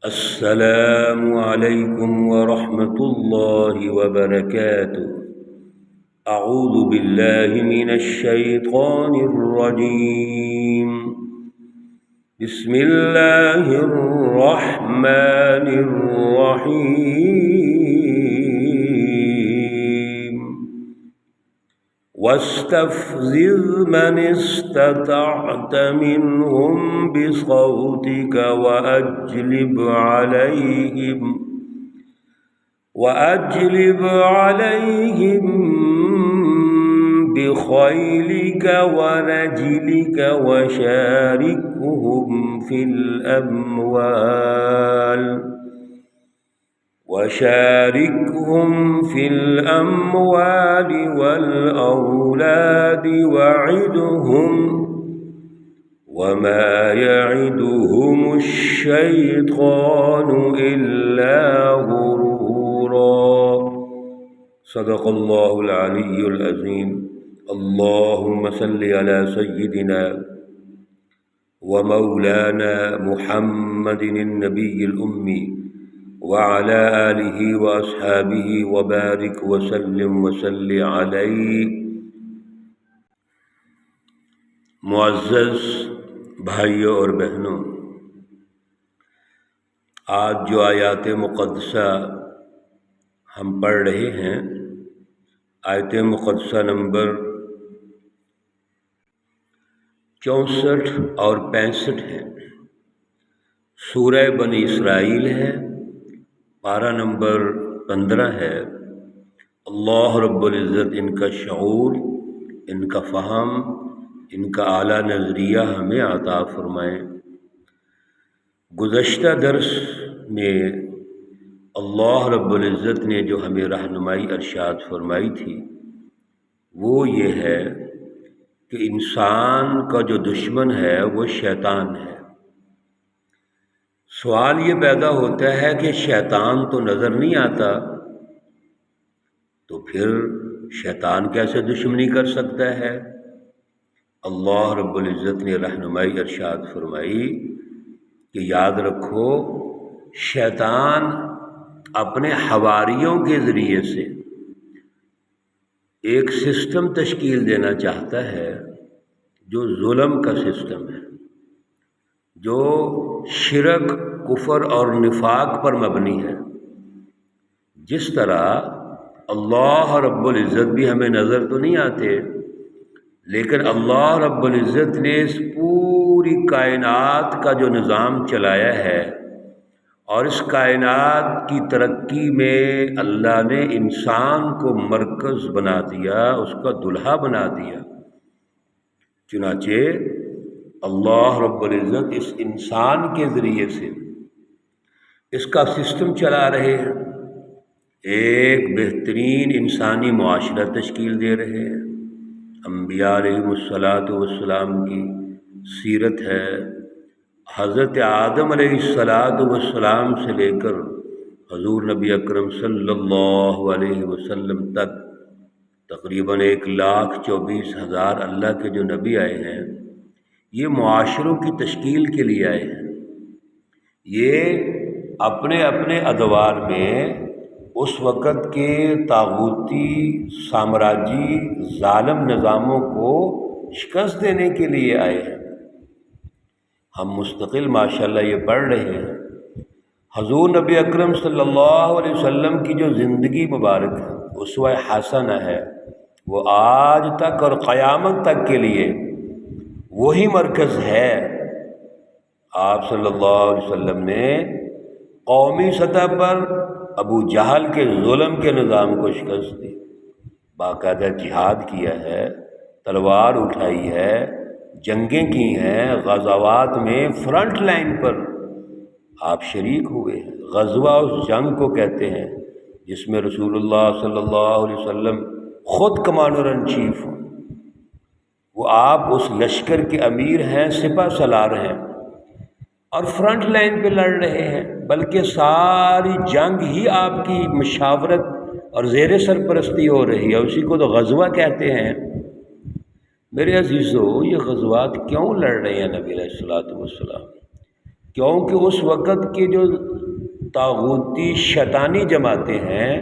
السلام علیکم ورحمۃ اللہ وبرکاتہ۔ اعوذ باللہ من الشیطان الرجیم، بسم اللہ الرحمن الرحیم۔ واستفزز من استطعت منهم بصوتك وأجلب عليهم بخيلك ورجلك وشاركهم في الأموال والأولاد وعدهم وما يعدهم الشيطان إلا غرورا۔ صدق الله العلي العظيم۔ اللهم صل على سيدنا ومولانا محمد النبي الأمي وعلى آله وأصحابه وبارك وسلم وصل عليه۔ معزز بھائیوں اور بہنوں، آج جو آیات مقدسہ ہم پڑھ رہے ہیں، آیت مقدسہ نمبر 64 اور 65 ہے، سورہ بنی اسرائیل ہے، پارہ نمبر 15 ہے۔ اللہ رب العزت ان کا شعور، ان کا فہم، ان کا اعلیٰ نظریہ ہمیں عطا فرمائیں۔ گزشتہ درس میں اللہ رب العزت نے جو ہمیں رہنمائی ارشاد فرمائی تھی وہ یہ ہے کہ انسان کا جو دشمن ہے وہ شیطان ہے۔ سوال یہ پیدا ہوتا ہے کہ شیطان تو نظر نہیں آتا، تو پھر شیطان کیسے دشمنی کر سکتا ہے؟ اللہ رب العزت نے رہنمائی ارشاد فرمائی کہ یاد رکھو، شیطان اپنے حواریوں کے ذریعے سے ایک سسٹم تشکیل دینا چاہتا ہے جو ظلم کا سسٹم ہے، جو شرک، کفر اور نفاق پر مبنی ہے۔ جس طرح اللہ رب العزت بھی ہمیں نظر تو نہیں آتے، لیکن اللہ رب العزت نے اس پوری کائنات کا جو نظام چلایا ہے اور اس کائنات کی ترقی میں اللہ نے انسان کو مرکز بنا دیا، اس کا دلہا بنا دیا۔ چنانچہ اللہ رب العزت اس انسان کے ذریعے سے اس کا سسٹم چلا رہے ہیں، ایک بہترین انسانی معاشرہ تشکیل دے رہے ہیں۔ انبیاء علیہم السلام کی سیرت ہے، حضرت آدم علیہ السلام سے لے کر حضور نبی اکرم صلی اللہ علیہ وسلم تک تقریباً 1,24,000 اللہ کے جو نبی آئے ہیں، یہ معاشروں کی تشکیل کے لیے آئے ہیں۔ یہ اپنے اپنے ادوار میں اس وقت کے طاغوتی سامراجی ظالم نظاموں کو شکست دینے کے لیے آئے ہیں۔ ہم مستقل ماشاءاللہ یہ پڑھ رہے ہیں، حضور نبی اکرم صلی اللہ علیہ وسلم کی جو زندگی مبارک ہے، اسوہ حسنہ ہے، وہ آج تک اور قیامت تک کے لیے وہی مرکز ہے۔ آپ صلی اللہ علیہ وسلم نے قومی سطح پر ابو جہل کے ظلم کے نظام کو شکست دی، باقاعدہ جہاد کیا ہے، تلوار اٹھائی ہے، جنگیں کی ہیں، غزوات میں فرنٹ لائن پر آپ شریک ہوئے ہیں۔ غزوہ اس جنگ کو کہتے ہیں جس میں رسول اللہ صلی اللہ علیہ وسلم خود کمانڈر ان چیف ہوں، وہ آپ اس لشکر کے امیر ہیں، سپہ سالار ہیں، اور فرنٹ لائن پہ لڑ رہے ہیں، بلکہ ساری جنگ ہی آپ کی مشاورت اور زیر سرپرستی ہو رہی ہے، اسی کو تو غزوہ کہتے ہیں۔ میرے عزیزو، یہ غزوات کیوں لڑ رہے ہیں نبی علیہ السلام؟ کیونکہ اس وقت کے جو طاغوتی شیطانی جماعتیں ہیں،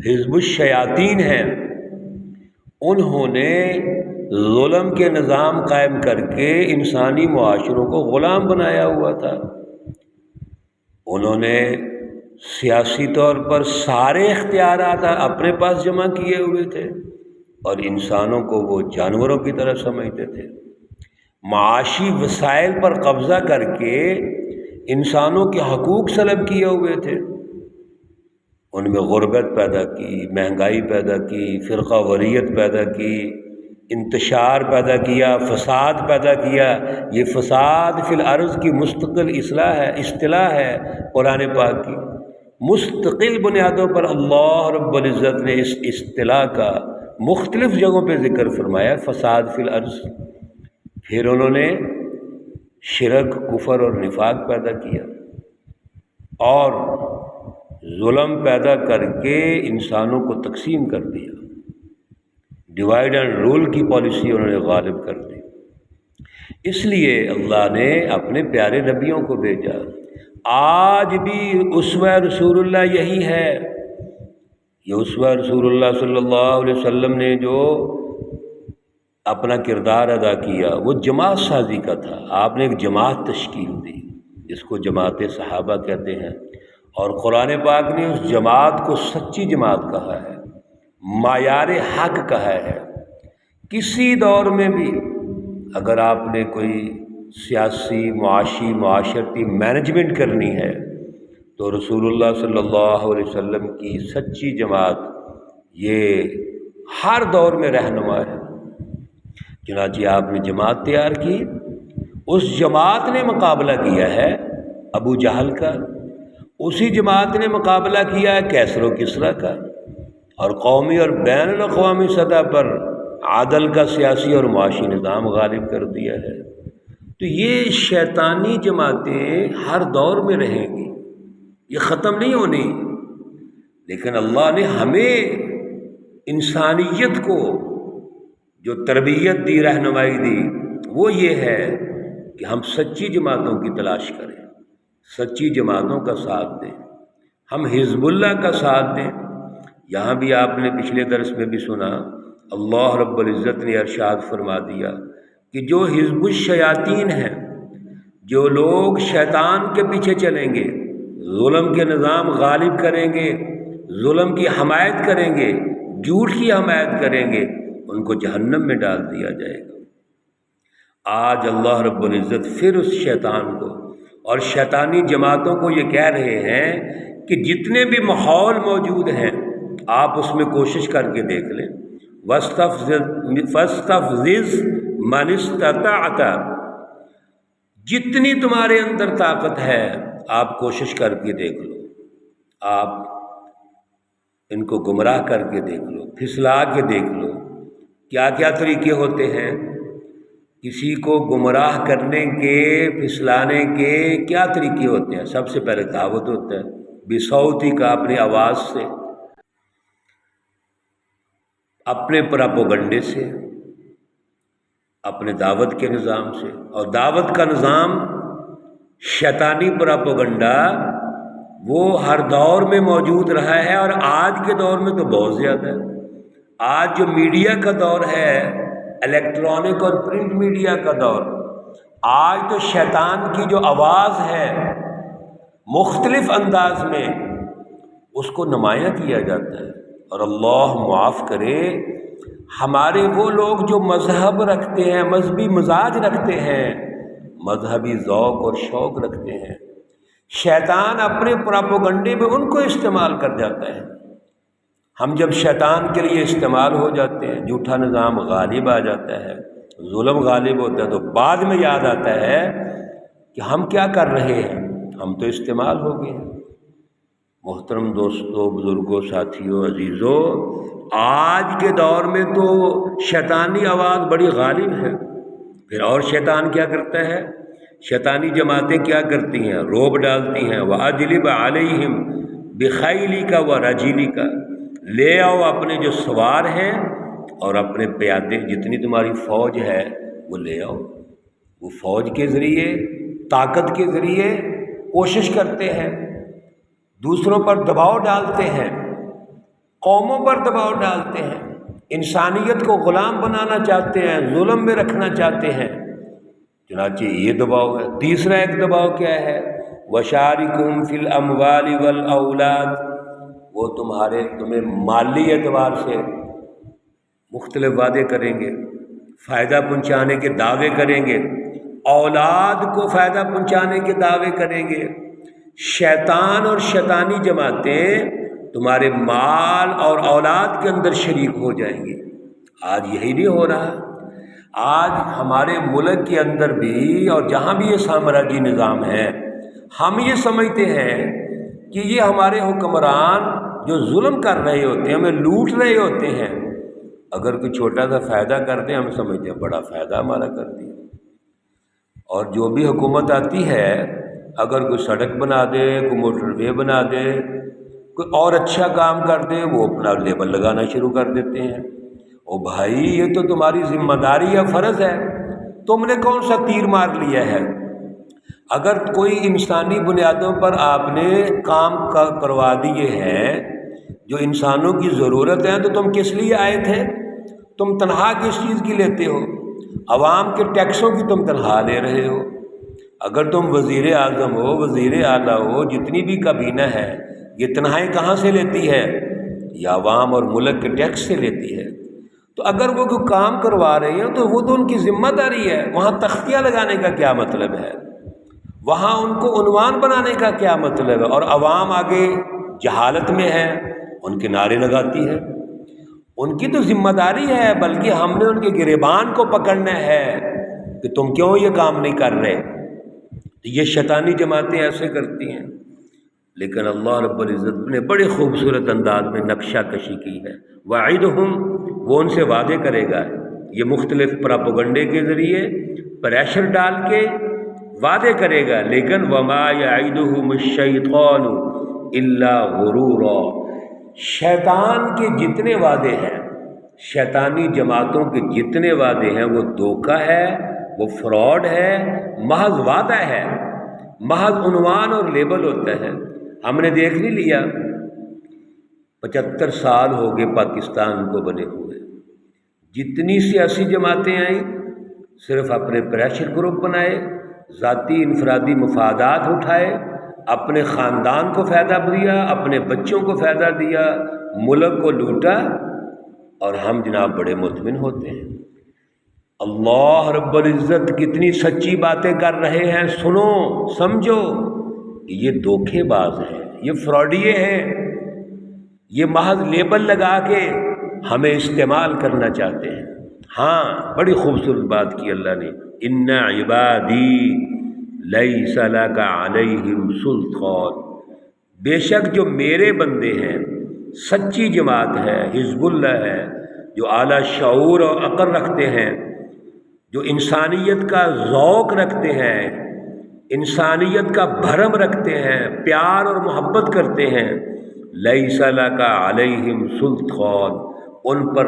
حزب الشیاطین ہیں، انہوں نے ظلم کے نظام قائم کر کے انسانی معاشروں کو غلام بنایا ہوا تھا۔ انہوں نے سیاسی طور پر سارے اختیارات اپنے پاس جمع کیے ہوئے تھے اور انسانوں کو وہ جانوروں کی طرح سمجھتے تھے۔ معاشی وسائل پر قبضہ کر کے انسانوں کے حقوق سلب کیے ہوئے تھے، ان میں غربت پیدا کی، مہنگائی پیدا کی، فرقہ واریت پیدا کی، انتشار پیدا کیا، فساد پیدا کیا۔ یہ فساد فی الارض کی مستقل اصطلاح ہے قرآن پاک کی۔ مستقل بنیادوں پر اللہ رب العزت نے اس اصطلاح کا مختلف جگہوں پہ ذکر فرمایا، فساد فی الارض۔ پھر انہوں نے شرک، کفر اور نفاق پیدا کیا اور ظلم پیدا کر کے انسانوں کو تقسیم کر دیا۔ ڈیوائیڈ اینڈ رول کی پالیسی انہوں نے غالب کر دی۔ اس لیے اللہ نے اپنے پیارے نبیوں کو بھیجا۔ آج بھی اسوہ رسول اللہ یہی ہے۔ یہ اسوہ رسول اللہ صلی اللہ علیہ وسلم نے جو اپنا کردار ادا کیا وہ جماعت سازی کا تھا۔ آپ نے ایک جماعت تشکیل دی جس کو جماعت صحابہ کہتے ہیں، اور قرآن پاک نے اس جماعت کو سچی جماعت کہا ہے، معیار حق کہا ہے۔ کسی دور میں بھی اگر آپ نے کوئی سیاسی، معاشی، معاشرتی مینجمنٹ کرنی ہے تو رسول اللہ صلی اللہ علیہ وسلم کی سچی جماعت یہ ہر دور میں رہنما ہے۔ چنانچہ آپ نے جماعت تیار کی، اس جماعت نے مقابلہ کیا ہے ابو جہل کا، اسی جماعت نے مقابلہ کیا ہے کیسر و کسریٰ کا، اور قومی اور بین الاقوامی سطح پر عدل کا سیاسی اور معاشی نظام غالب کر دیا ہے۔ تو یہ شیطانی جماعتیں ہر دور میں رہیں گی، یہ ختم نہیں ہونی، لیکن اللہ نے ہمیں انسانیت کو جو تربیت دی، رہنمائی دی، وہ یہ ہے کہ ہم سچی جماعتوں کی تلاش کریں، سچی جماعتوں کا ساتھ دیں، ہم حزب اللہ کا ساتھ دیں۔ یہاں بھی آپ نے پچھلے درس میں بھی سنا، اللہ رب العزت نے ارشاد فرما دیا کہ جو حزب الشیاطین ہیں، جو لوگ شیطان کے پیچھے چلیں گے، ظلم کے نظام غالب کریں گے، ظلم کی حمایت کریں گے، جھوٹ کی حمایت کریں گے، ان کو جہنم میں ڈال دیا جائے گا۔ آج اللہ رب العزت پھر اس شیطان کو اور شیطانی جماعتوں کو یہ کہہ رہے ہیں کہ جتنے بھی ماحول موجود ہیں آپ اس میں کوشش کر کے دیکھ لیں، فاستفزز من استطعت، جتنی تمہارے اندر طاقت ہے آپ کوشش کر کے دیکھ لو، آپ ان کو گمراہ کر کے دیکھ لو، پھسلا کے دیکھ لو۔ کیا کیا طریقے ہوتے ہیں کسی کو گمراہ کرنے کے، پھسلانے کے؟ کیا طریقے ہوتے ہیں؟ سب سے پہلے دعوت ہوتا ہے، بصوتی کا، اپنی آواز سے، اپنے پراپوگنڈے سے، اپنے دعوت کے نظام سے۔ اور دعوت کا نظام شیطانی پراپوگنڈا وہ ہر دور میں موجود رہا ہے، اور آج کے دور میں تو بہت زیادہ ہے۔ آج جو میڈیا کا دور ہے، الیکٹرانک اور پرنٹ میڈیا کا دور، آج تو شیطان کی جو آواز ہے مختلف انداز میں اس کو نمایاں کیا جاتا ہے۔ اور اللہ معاف کرے، ہمارے وہ لوگ جو مذہب رکھتے ہیں، مذہبی مزاج رکھتے ہیں، مذہبی ذوق اور شوق رکھتے ہیں، شیطان اپنے پراپوگنڈے میں ان کو استعمال کر جاتا ہے۔ ہم جب شیطان کے لیے استعمال ہو جاتے ہیں، جھوٹا نظام غالب آ جاتا ہے، ظلم غالب ہوتا ہے، تو بعد میں یاد آتا ہے کہ ہم کیا کر رہے ہیں، ہم تو استعمال ہو گئے ہیں۔ محترم دوستوں، بزرگوں، ساتھیوں، عزیزوں، آج کے دور میں تو شیطانی آواز بڑی غالب ہے۔ پھر اور شیطان کیا کرتا ہے؟ شیطانی جماعتیں کیا کرتی ہیں؟ روب ڈالتی ہیں، وَأَجْلِبْ عَلَيْهِمْ بِخَيْلِكَ وَرَجِلِكَ، لے آؤ اپنے جو سوار ہیں اور اپنے پیادے، جتنی تمہاری فوج ہے وہ لے آؤ۔ وہ فوج کے ذریعے، طاقت کے ذریعے کوشش کرتے ہیں، دوسروں پر دباؤ ڈالتے ہیں، قوموں پر دباؤ ڈالتے ہیں، انسانیت کو غلام بنانا چاہتے ہیں، ظلم میں رکھنا چاہتے ہیں، چنانچہ یہ دباؤ ہے۔ تیسرا ایک دباؤ کیا ہے؟ وَشَارِكُهُمْ فِي الْأَمْوَالِ وَالْأَوْلَادِ، وہ تمہیں مالی اعتبار سے مختلف وعدے کریں گے، فائدہ پہنچانے کے دعوے کریں گے، اولاد کو فائدہ پہنچانے کے دعوے کریں گے۔ شیطان اور شیطانی جماعتیں تمہارے مال اور اولاد کے اندر شریک ہو جائیں گی۔ آج یہی نہیں ہو رہا؟ آج ہمارے ملک کے اندر بھی اور جہاں بھی یہ سامراجی نظام ہے، ہم یہ سمجھتے ہیں کہ یہ ہمارے حکمران جو ظلم کر رہے ہوتے ہیں، ہمیں لوٹ رہے ہوتے ہیں، اگر کوئی چھوٹا سا فائدہ کرتے ہیں ہم سمجھتے ہیں بڑا فائدہ ہمارا کر دیا۔ اور جو بھی حکومت آتی ہے، اگر کوئی سڑک بنا دے، کوئی موٹر وے بنا دے، کوئی اور اچھا کام کر دے، وہ اپنا لیبل لگانا شروع کر دیتے ہیں۔ او بھائی، یہ تو تمہاری ذمہ داری یا فرض ہے، تم نے کون سا تیر مار لیا ہے؟ اگر کوئی انسانی بنیادوں پر آپ نے کام کروا دیے ہیں جو انسانوں کی ضرورت ہے، تو تم کس لیے آئے تھے؟ تم تنخواہ کس چیز کی لیتے ہو؟ عوام کے ٹیکسوں کی تم تنخواہ لے رہے ہو۔ اگر تم وزیر اعظم ہو، وزیر اعلیٰ ہو، جتنی بھی کابینہ ہے، یہ تنخواہیں کہاں سے لیتی ہے؟ یہ عوام اور ملک کے ٹیکس سے لیتی ہے۔ تو اگر وہ کوئی کام کروا رہے ہیں تو وہ تو ان کی ذمہ داری ہے۔ وہاں تختیاں لگانے کا کیا مطلب ہے؟ وہاں ان کو عنوان بنانے کا کیا مطلب ہے؟ اور عوام آگے جہالت میں ہے، ان کے نعرے لگاتی ہے۔ ان کی تو ذمہ داری ہے، بلکہ ہم نے ان کے گریبان کو پکڑنا ہے کہ تم کیوں یہ کام نہیں کر رہے۔ یہ شیطانی جماعتیں ایسے کرتی ہیں، لیکن اللہ رب العزت نے بڑے خوبصورت انداز میں نقشہ کشی کی ہے۔ وَعِدُهُمْ، وہ ان سے وعدے کرے گا، یہ مختلف پراپوگنڈے کے ذریعے پریشر ڈال کے وعدے کرے گا، لیکن وَمَا يَعِدُهُمُ الشَّيْطَانُ إِلَّا غُرُورًا، شیطان کے جتنے وعدے ہیں، شیطانی جماعتوں کے جتنے وعدے ہیں، وہ دھوکہ ہے، وہ فراڈ ہے، محض وعدہ ہے، محض عنوان اور لیبل ہوتا ہے۔ ہم نے دیکھ نہیں لیا، 75 سال ہو گئے پاکستان کو بنے ہوئے، جتنی سیاسی جماعتیں آئیں صرف اپنے پریشر گروپ بنائے، ذاتی انفرادی مفادات اٹھائے، اپنے خاندان کو فائدہ دیا، اپنے بچوں کو فائدہ دیا، ملک کو لوٹا، اور ہم جناب بڑے مطمئن ہوتے ہیں۔ اللہ رب العزت کتنی سچی باتیں کر رہے ہیں، سنو، سمجھو، یہ دھوکے باز ہیں، یہ فراڈیے ہیں، یہ محض لیبل لگا کے ہمیں استعمال کرنا چاہتے ہیں۔ ہاں، بڑی خوبصورت بات کی اللہ نے، ان عبادی لیس لک علیہم سلطان، بے شک جو میرے بندے ہیں، سچی جماعت ہے، حزب اللہ ہے، جو اعلیٰ شعور اور عقل رکھتے ہیں، جو انسانیت کا ذوق رکھتے ہیں، انسانیت کا بھرم رکھتے ہیں، پیار اور محبت کرتے ہیں، لیس لک علیہم سلطان، ان پر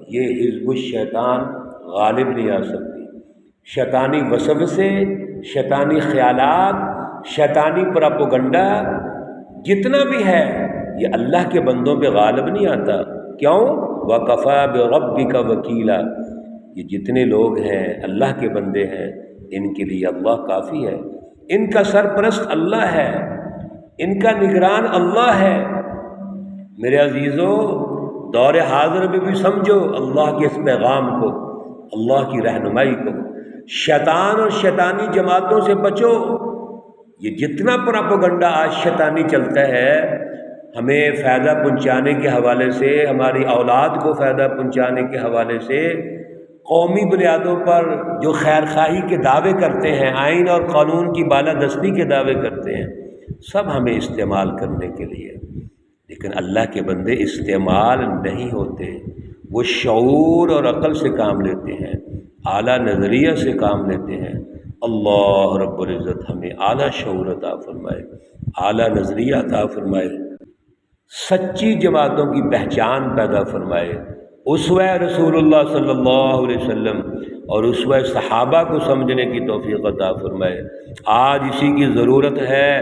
یہ حزب الشیطان غالب نہیں آ سکتی۔ شیطانی وسوسے، شیطانی خیالات، شیطانی پراپوگنڈا جتنا بھی ہے، یہ اللہ کے بندوں پہ غالب نہیں آتا۔ کیوں؟ وَكَفَى بِرَبِّكَ وَكِيلًا، یہ جتنے لوگ ہیں اللہ کے بندے ہیں، ان کے لیے اللہ کافی ہے، ان کا سرپرست اللہ ہے، ان کا نگران اللہ ہے۔ میرے عزیزو، دور حاضر میں بھی سمجھو اللہ کے اس پیغام کو، اللہ کی رہنمائی کو۔ شیطان اور شیطانی جماعتوں سے بچو۔ یہ جتنا پراپوگنڈا آج شیطانی چلتا ہے، ہمیں فائدہ پہنچانے کے حوالے سے، ہماری اولاد کو فائدہ پہنچانے کے حوالے سے، قومی بنیادوں پر جو خیر خواہی کے دعوے کرتے ہیں، آئین اور قانون کی بالادستی کے دعوے کرتے ہیں، سب ہمیں استعمال کرنے کے لیے، لیکن اللہ کے بندے استعمال نہیں ہوتے، وہ شعور اور عقل سے کام لیتے ہیں، اعلیٰ نظریہ سے کام لیتے ہیں۔ اللہ رب العزت ہمیں اعلیٰ شعور عطا فرمائے، اعلیٰ نظریہ عطا فرمائے، سچی جماعتوں کی پہچان پیدا فرمائے۔ اسوہ رسول اللہ صلی اللہ علیہ وسلم اور اسوہ صحابہ کو سمجھنے کی توفیق عطا فرمائے۔ آج اسی کی ضرورت ہے،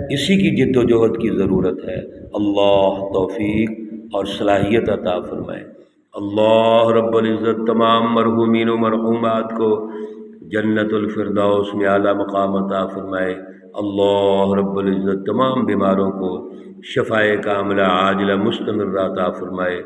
اسی کی جد و جہد کی ضرورت ہے۔ اللہ توفیق اور صلاحیت عطا فرمائے۔ اللہ رب العزت تمام مرحومین و مرحومات کو جنت الفردوس میں اعلیٰ مقام عطا فرمائے۔ اللہ رب العزت تمام بیماروں کو شفائے کاملہ عاجلہ مستمرہ عطا فرمائے۔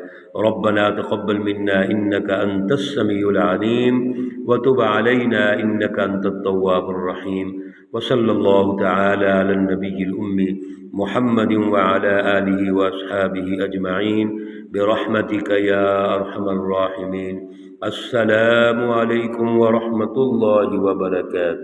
ربنا تقبل منا انك انت السميع العليم وتب علينا انك انت التواب الرحيم، وصلى الله تعالى على النبي الأمي محمد وعلى آله وأصحابه أجمعين برحمتك يا أرحم الراحمين۔ السلام عليكم ورحمة الله وبركاته۔